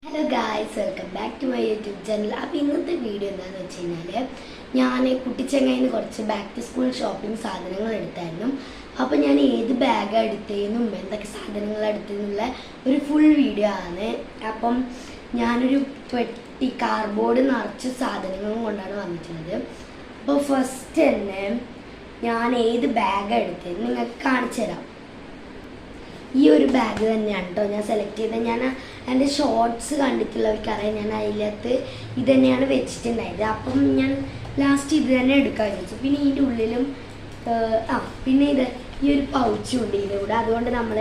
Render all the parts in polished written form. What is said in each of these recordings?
Hello guys, welcome back to my YouTube channel. അപ്പോൾ ഇന്നത്തെ video എന്താണെന്ന് വെച്ച് കഴിഞ്ഞാൽ ഞാൻ കുട്ടിച്ചങ്ങയിൽ നിന്ന് കുറച്ച് ബാക്ക് ടു സ്കൂൾ ഷോപ്പിംഗ് സാധനങ്ങൾ എടുത്തായിരുന്നു. അപ്പോൾ ഞാൻ ഏത് ബാഗാണ് എടുത്തതെന്നും എന്തൊക്കെ സാധനങ്ങൾ എടുത്തതെന്നുള്ള ഒരു ഫുൾ വീഡിയോ ആണ്. അപ്പം ഞാനൊരു പെട്ടി കാർഡ്ബോർഡ് നിറച്ച് സാധനങ്ങളും കൊണ്ടാണ് വന്നിട്ടുള്ളത്. അപ്പോൾ ഫസ്റ്റ് തന്നെ ഞാൻ ഏത് ബാഗാണ് എടുത്തതെന്ന് നിങ്ങൾക്ക് കാണിച്ചു തരാം. ഈ ഒരു ബാഗ് തന്നെയാണ് കേട്ടോ ഞാൻ സെലക്ട് ചെയ്തത്. ഞാൻ എൻ്റെ ഷോർട്സ് കണ്ടിട്ടുള്ളവർക്കറിയാം, ഞാൻ അതിനകത്ത് ഇത് തന്നെയാണ് വെച്ചിട്ടുണ്ടായത്. അപ്പം ഞാൻ ലാസ്റ്റ് ഇത് തന്നെ എടുക്കാൻ വെച്ചു. പിന്നെ ഇതിൻ്റെ ഉള്ളിലും പിന്നെ ഇത് ഈ ഒരു പൗച്ചും ഉണ്ട് ഇതിൻ്റെ കൂടെ. അതുകൊണ്ട് നമ്മൾ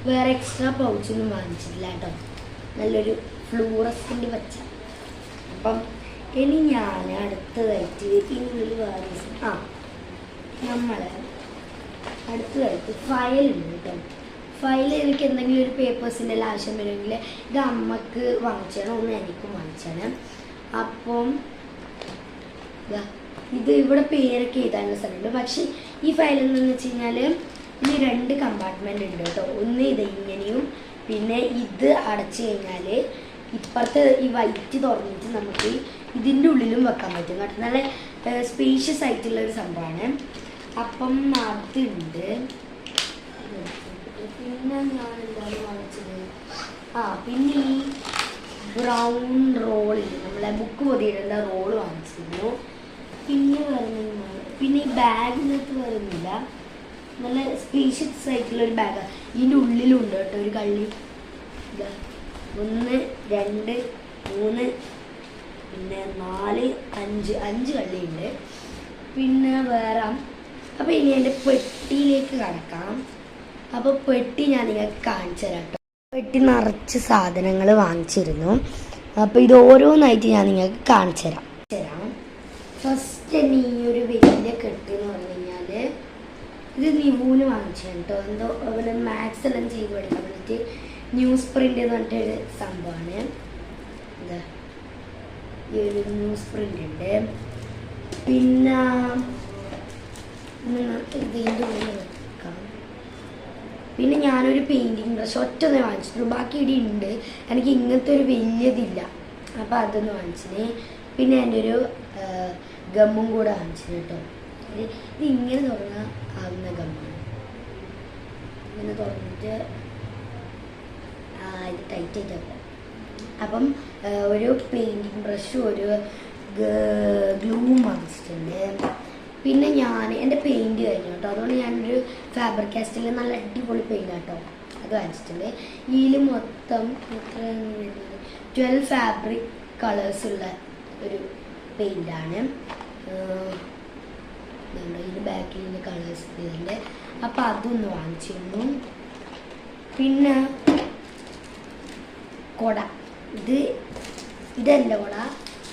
വേറെ എക്സ്ട്രാ പൗച്ചൊന്നും വാങ്ങിച്ചിട്ടില്ല കേട്ടോ. നല്ലൊരു ഫ്ലൂറസൻ്റ് പച്ച. അപ്പം ഇനി ഞാൻ അടുത്തതായിട്ട് ഇതിനുള്ളിൽ വേറെ നമ്മൾ അടുത്തതായിട്ട് ഫയലുണ്ട് കേട്ടോ. ഫയൽ എനിക്ക് എന്തെങ്കിലും ഒരു പേപ്പേഴ്സിൻ്റെ എല്ലാം ആവശ്യം വരുമെങ്കിൽ ഇത് അമ്മക്ക് വാങ്ങിച്ചാണ്, ഒന്ന് എനിക്കും വാങ്ങിച്ചാണ്. അപ്പം ഇത് ഇവിടെ പേരൊക്കെ എഴുതാനുള്ള സ്ഥലമുണ്ട്. പക്ഷേ ഈ ഫയൽ എന്താണെന്ന് വെച്ച് കഴിഞ്ഞാൽ ഇതിന് 2 കമ്പാർട്ട്മെൻ്റ് ഉണ്ട് കേട്ടോ. ഒന്ന് ഇത് ഇങ്ങനെയും പിന്നെ ഇത് അടച്ചു കഴിഞ്ഞാൽ ഇപ്പുറത്തെ ഈ വൈറ്റ് തുറന്നിട്ട് നമുക്ക് ഇതിൻ്റെ ഉള്ളിലും വെക്കാൻ പറ്റും കേട്ടോ. നല്ല സ്പേഷ്യസ് ആയിട്ടുള്ള ഒരു സംഭവമാണ്. അപ്പം അതുണ്ട്. പിന്നെ ഞാൻ എന്താണ് വാങ്ങിച്ചത്, പിന്നെ ഈ ബ്രൗൺ റോളില്ല, നമ്മളെ ബുക്ക് പൊതിയിടേണ്ട റോള് വാങ്ങിച്ചിരുന്നു. പിന്നെ പിന്നെ ഈ ബാഗിനകത്ത് വരുന്നില്ല, നല്ല സ്പേഷ്യസ് ആയിട്ടുള്ളൊരു ബാഗാണ്. ഇതിൻ്റെ ഉള്ളിലുണ്ട് കേട്ടോ ഒരു കള്ളി. 1 2 3 പിന്നെ 4 5 കള്ളിയുണ്ട്. പിന്നെ വേറെ. അപ്പോൾ ഇനി എൻ്റെ പെട്ടിയിലേക്ക് കടക്കാം. അപ്പോൾ പെട്ടി ഞാൻ നിങ്ങൾക്ക് കാണിച്ചു തരാം കേട്ടോ. പെട്ടി നിറച്ച് സാധനങ്ങൾ വാങ്ങിച്ചിരുന്നു. അപ്പോൾ ഇത് ഓരോന്നായിട്ട് ഞാൻ നിങ്ങൾക്ക് കാണിച്ചു തരാം. ഫസ്റ്റ് തന്നെ ഈ ഒരു വലിയ കെട്ട് എന്ന് പറഞ്ഞു കഴിഞ്ഞാൽ ഇത് നിവൂന് വാങ്ങിച്ചാണ് കേട്ടോ. എന്തോ അവന് മാത്സ് എല്ലാം ചെയ്ത് പഠിക്കാൻ വേണ്ടിയിട്ട് ന്യൂസ് പ്രിൻ്റ് എന്ന് പറഞ്ഞിട്ടൊരു സംഭവമാണ്. എന്താ ഈ ഒരു ന്യൂസ് പ്രിൻ്റ് ഉണ്ട്. പിന്നെ ഇതിൻ്റെ ഉള്ളിൽ വെക്കാം. പിന്നെ ഞാനൊരു പെയിൻറ്റിങ് ബ്രഷ് ഒറ്റൊന്നേ വാങ്ങിച്ചിട്ടുള്ളൂ, ബാക്കി ഇവിടെ ഉണ്ട്. എനിക്ക് ഇങ്ങനത്തെ ഒരു വലിയതില്ല, അപ്പോൾ അതൊന്ന് വാങ്ങിച്ചിന്. പിന്നെ എൻ്റെ ഒരു ഗമ്മും കൂടെ വാങ്ങിച്ചിന് കേട്ടോ. ഇത് ഇങ്ങനെ തുറന്നാൽ ആവുന്ന ഗമ്മാണ്. ഇങ്ങനെ തുറന്നിട്ട് ഇത് ടൈറ്റ് ആയിട്ടപ്പോൾ. അപ്പം ഒരു പെയിൻറ്റിങ് ബ്രഷും ഒരു ഗ്ലൂവും വാങ്ങിച്ചിട്ടുണ്ട്. പിന്നെ ഞാൻ എൻ്റെ പെയിൻറ്റ് കഴിഞ്ഞു കേട്ടോ. അതുകൊണ്ട് ഞാനൊരു ഫാബ്രിക് കാസ്റ്റിൽ നല്ല അടിപൊളി പെയിൻ്റ് കേട്ടോ അത് വാങ്ങിച്ചിട്ടുണ്ട്. ഇതിൽ മൊത്തം 12 ഫാബ്രിക് കളേഴ്സുള്ള ഒരു പെയിൻ്റാണ്. ഇതിൻ്റെ ബാക്കിൽ കളേഴ്സ് ഇതിൻ്റെ. അപ്പോൾ അതൊന്ന് വാങ്ങിച്ചിരുന്നു. പിന്നെ കുട, ഇതെൻ്റെ കുട,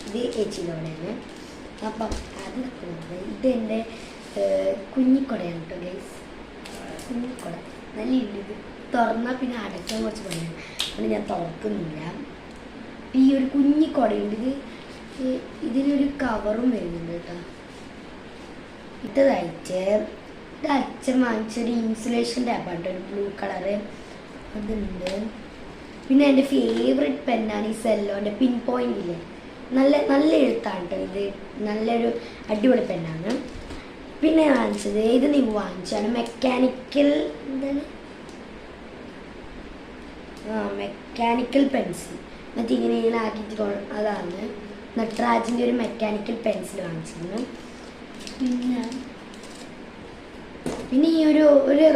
ഇത് ചേച്ചിയുടെ കുടയാണ്. അപ്പം അത് ഇതെൻ്റെ കുഞ്ഞിക്കുടയാണ് കേട്ടോ ഗൈസ്. കുഞ്ഞിക്കുട നല്ല ഇത് തുറന്നാൽ പിന്നെ അടയ്ക്കാൻ കുറച്ച് പണിയാണ്, അതുകൊണ്ട് ഞാൻ തുറക്കുന്നില്ല. ഈ ഒരു കുഞ്ഞിക്കുടയുണ്ട്. ഇതിനൊരു കവറും വരുന്നുണ്ട് കേട്ടോ. ഇത് അച്ഛൻ വാങ്ങിച്ചൊരു ഇൻസുലേഷൻ ടാപ്പാണ് കേട്ടോ, ഒരു ബ്ലൂ കളറ്. അതുണ്ട്. പിന്നെ എൻ്റെ ഫേവറേറ്റ് പെന്നാണ് ഈ സെല്ലോൻ്റെ പിൻ പോയിൻ്റില്ലേ, നല്ല എഴുത്താണ് കേട്ടോ. ഇത് നല്ലൊരു അടിപൊളി പെന്നാണ്. പിന്നെ വാങ്ങിച്ചത് ഇത് നിങ്ങൾ വാങ്ങിച്ചാണ് മെക്കാനിക്കൽ പെൻസിൽ. മറ്റേ ഇങ്ങനെ ആക്കിയിട്ട് അതാണ് നട്രാജിൻ്റെ ഒരു മെക്കാനിക്കൽ പെൻസിൽ വാങ്ങിച്ചിരുന്നു. പിന്നെ ഈ ഒരു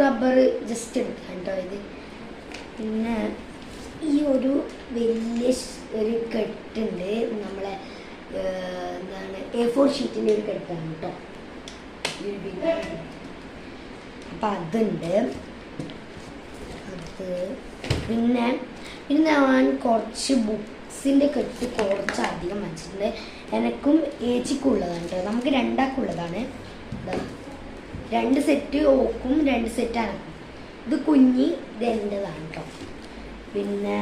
റബ്ബർ ജസ്റ്റ് എടുക്കാം കേട്ടോ ഇത്. പിന്നെ ഈ ഒരു വലിയ ഒരു കെട്ടുണ്ട്, നമ്മളെ എന്താണ് A4 ഷീറ്റിൻ്റെ ഒരു കെട്ടാണ് കേട്ടോ. അപ്പം അതുണ്ട്. പിന്നെ ഞാൻ കുറച്ച് ബുക്സിൻ്റെ കെട്ട് കുറച്ചധികം വാങ്ങിച്ചിട്ടുണ്ട്. എനിക്കും ഏച്ചിക്കും ഉള്ളതാണ് കേട്ടോ. നമുക്ക് 2 ആൾക്കുള്ളതാണ്. 2 സെറ്റ് ഓക്കും 2 സെറ്റ് അനക്കും. ഇത് കുഞ്ഞി, ഇത് എൻ്റെതാണ് കേട്ടോ. പിന്നെ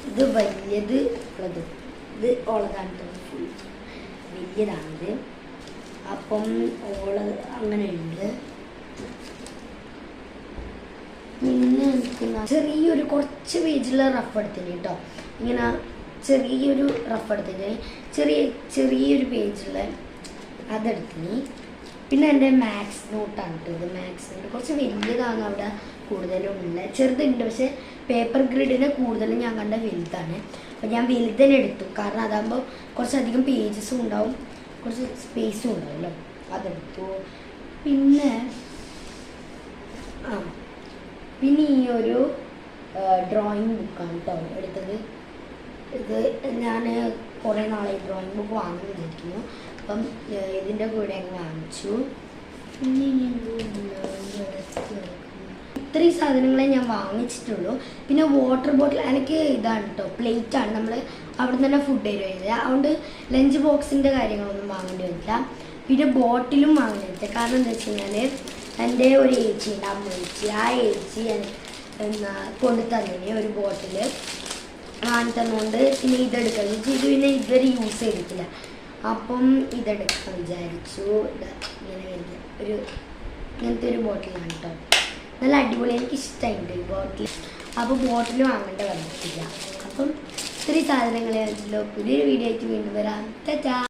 ഇത് വലിയത് ഉള്ളത്, ഇത് ഓളതാണ് കേട്ടോ, ഫുൾ വലിയതാണിത്. അപ്പം ഓള് അങ്ങനെയുണ്ട്. പിന്നെ പിന്നെ ചെറിയൊരു കുറച്ച് പേജുള്ള റഫ് എടുത്തിന് കേട്ടോ. ഇങ്ങനെ ചെറിയൊരു റഫ് എടുത്തിന്, ചെറിയൊരു പേജുള്ള അതെടുത്തിന്. പിന്നെ എൻ്റെ മാത്സ് നോട്ടാണ് കേട്ടോ. ഇത് മാത്സ് നോട്ട് കുറച്ച് വലിയതാണ്, അവിടെ കൂടുതലും ഉള്ള ചെറുതുണ്ട്, പക്ഷേ പേപ്പർ ഗ്രിഡിന് കൂടുതലും ഞാൻ കണ്ട വലുതാണ്. അപ്പോൾ ഞാൻ വലുതന്നെ എടുത്തു, കാരണം അതാകുമ്പോൾ കുറച്ചധികം പേജസും ഉണ്ടാവും, കുറച്ച് സ്പേസും ഉണ്ടാവുമല്ലോ. അതെടുത്തു. പിന്നെ പിന്നെ ഈ ഒരു ഡ്രോയിങ് ബുക്കാണ് കേട്ടോ എടുത്തത്. ഇത് ഞാൻ കുറേ നാളെ ഡ്രോയിങ് ബുക്ക് വാങ്ങാൻ വിചാരിക്കുന്നു. അപ്പം ഇതിൻ്റെ കൂടെ അങ്ങ് വാങ്ങിച്ചു. പിന്നെ ഇത്രയും സാധനങ്ങളെ ഞാൻ വാങ്ങിച്ചിട്ടുള്ളൂ. പിന്നെ വാട്ടർ ബോട്ടിൽ എനിക്ക് ഇതാണ് കേട്ടോ, പ്ലേറ്റാണ്. നമ്മൾ അവിടെ നിന്ന് തന്നെ ഫുഡ് തരുമില്ല, അതുകൊണ്ട് ലഞ്ച് ബോക്സിൻ്റെ കാര്യങ്ങളൊന്നും വാങ്ങേണ്ടി വരില്ല. പിന്നെ ബോട്ടിലും വാങ്ങേണ്ടി വരില്ല, കാരണം എന്താ വെച്ച് കഴിഞ്ഞാൽ എൻ്റെ ഒരു ഏച്ചി ഉണ്ട്, അമ്മ ഏച്ചി. ആ ഏച്ചി എന്നാ കൊണ്ട് തന്നെ ഒരു ബോട്ടിൽ വാങ്ങി തന്നുകൊണ്ട് പിന്നെ ഇതെടുക്കാം ഇത് പിന്നെ ഇതുവരെ യൂസ് ചെയ്തിട്ടില്ല. അപ്പം ഇതെടുക്കാൻ വിചാരിച്ചു. ഇങ്ങനെ വരുന്ന ഇങ്ങനത്തെ ഒരു ബോട്ടിലാണ് കേട്ടോ, നല്ല അടിപൊളി, എനിക്ക് ഇഷ്ടമായിട്ടുണ്ട് ഈ ബോട്ടിൽ. അപ്പോൾ ബോട്ടിൽ വാങ്ങേണ്ട വന്നിട്ടില്ല. അപ്പം ഇത്രയും സാധനങ്ങളെ പുതിയൊരു വീഡിയോ ആയിട്ട് വീണ്ടും വരാം. ടാറ്റാ.